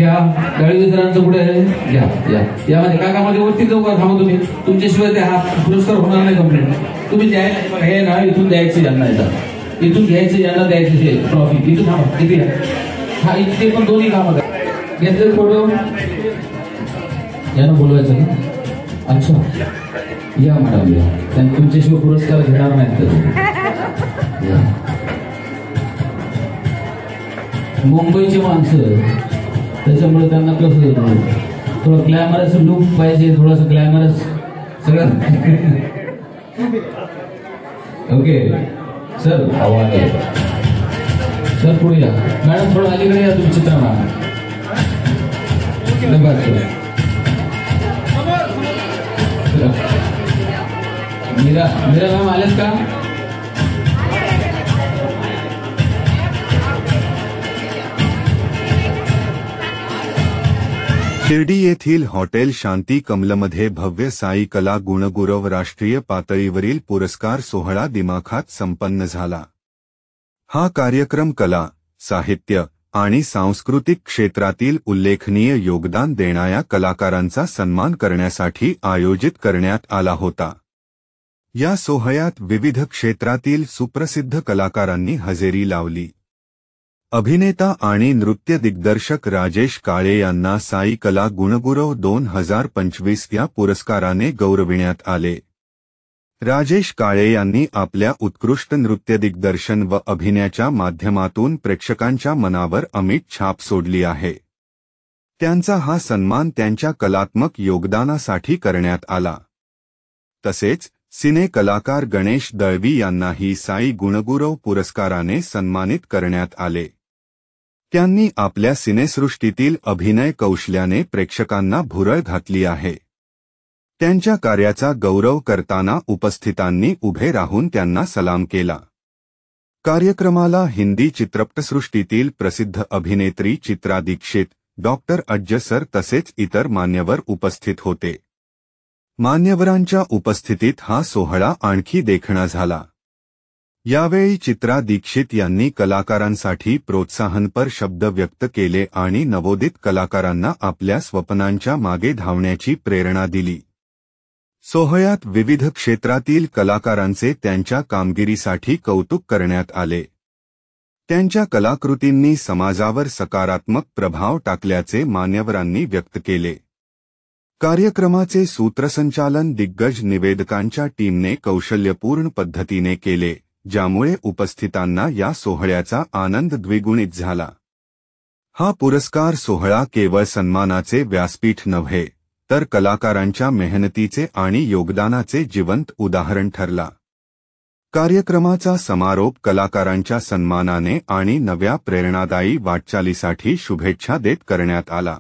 घ्या. दळवीसरांचं पुढे घ्या. यामध्ये काकामध्ये वरती जाऊ का थांबा तुम्ही. तुमच्याशिवाय ते हा पुरस्कार होणार नाही कंप्लीट. तुम्ही हे ना इथून द्यायचं यांना येतात. इथून घ्यायचं यांना द्यायचं हे ट्रॉफी. इथून थांबा. इथे घ्या. हा इथे पण दोन्ही कामं घेतले फोटो. यांना बोलवायचं ना. अच्छा या मॅडम या. त्यांनी तुमच्याशिवाय पुरस्कार घेणार नाहीत तर मुंबईची माणसं त्याच्यामुळे त्यांना कसं थोडं ग्लॅमरस लुक पाहिजे. थोडंसं ग्लॅमरस सगळं. ओके सर आवाज आहे सर. पुढे या मॅडम. थोडं अलीकडे या तुम्ही चित्रांना. मीरा मॅम आलेत का. शिर्डी येथील हॉटेल शांती कमलमध्ये भव्य साई कला गुणगुरव राष्ट्रीय पातळीवरील पुरस्कार सोहळा दिमाखात संपन्न झाला. हा कार्यक्रम कला, साहित्य आणि सांस्कृतिक क्षेत्रातील उल्लेखनीय योगदान देणाऱ्या कलाकारांचा सन्मान करण्यासाठी आयोजित करण्यात आला होता. या सोहळ्यात विविध क्षेत्रातील सुप्रसिद्ध कलाकारांनी हजेरी लावली. अभिनेता आणि नृत्य दिग्दर्शक राजेश काळे यांना साई कला गुणगुरव 2025 या पुरस्काराने गौरविण्यात आले. राजेश काळे यांनी आपल्या उत्कृष्ट नृत्य दिग्दर्शन व अभिनयाच्या माध्यमातून प्रेक्षकांच्या मनावर अमिट छाप सोडली आहे. त्यांचा हा सन्मान त्यांच्या कलात्मक योगदानासाठी करण्यात आला. तसेच सिने कलाकार गणेश दळवी यांनाही साई गुणगुरव पुरस्काराने सन्मानित करण्यात आले. त्यांनी आपल्या सिनेसृष्टीतील अभिनय कौशल्याने प्रेक्षकांना भुरळ घातली आहे. त्यांच्या कार्याचा गौरव करताना उपस्थितांनी उभे राहून त्यांना सलाम केला. कार्यक्रमाला हिंदी चित्रपटसृष्टीतील प्रसिद्ध अभिनेत्री चित्रा दीक्षित, डॉक्टर अज्ज सर तसेच इतर मान्यवर उपस्थित होते. मान्यवरांच्या उपस्थितीत हा सोहळा आणखी देखणा झाला. यावेळी चित्रा दीक्षित यांनी कलाकारांसाठी प्रोत्साहनपर शब्द व्यक्त केले आणि नवोदित कलाकारांना आपल्या स्वप्नांच्या मागे धावण्याची प्रेरणा दिली. सोहळ्यात विविध क्षेत्रातील कलाकारांचे त्यांच्या कामगिरीसाठी कौतुक करण्यात आले. त्यांच्या कलाकृतींनी समाजावर सकारात्मक प्रभाव टाकल्याचे मान्यवरांनी व्यक्त केले. कार्यक्रमाचे सूत्रसंचालन दिग्गज निवेदकांच्या टीमने कौशल्यपूर्ण पद्धतीने केले, ज्यामुळे उपस्थितांना या सोहळ्याचा आनंद द्विगुणित झाला. हा पुरस्कार सोहळा केवळ सन्मानाचे व्यासपीठ नव्हे, तर कलाकारांच्या मेहनतीचे आणि योगदानाचे जिवंत उदाहरण ठरला. कार्यक्रमाचा समारोप कलाकारांच्या सन्मानाने आणि नव्या प्रेरणादायी वाटचालीसाठी शुभेच्छा देत करण्यात आला.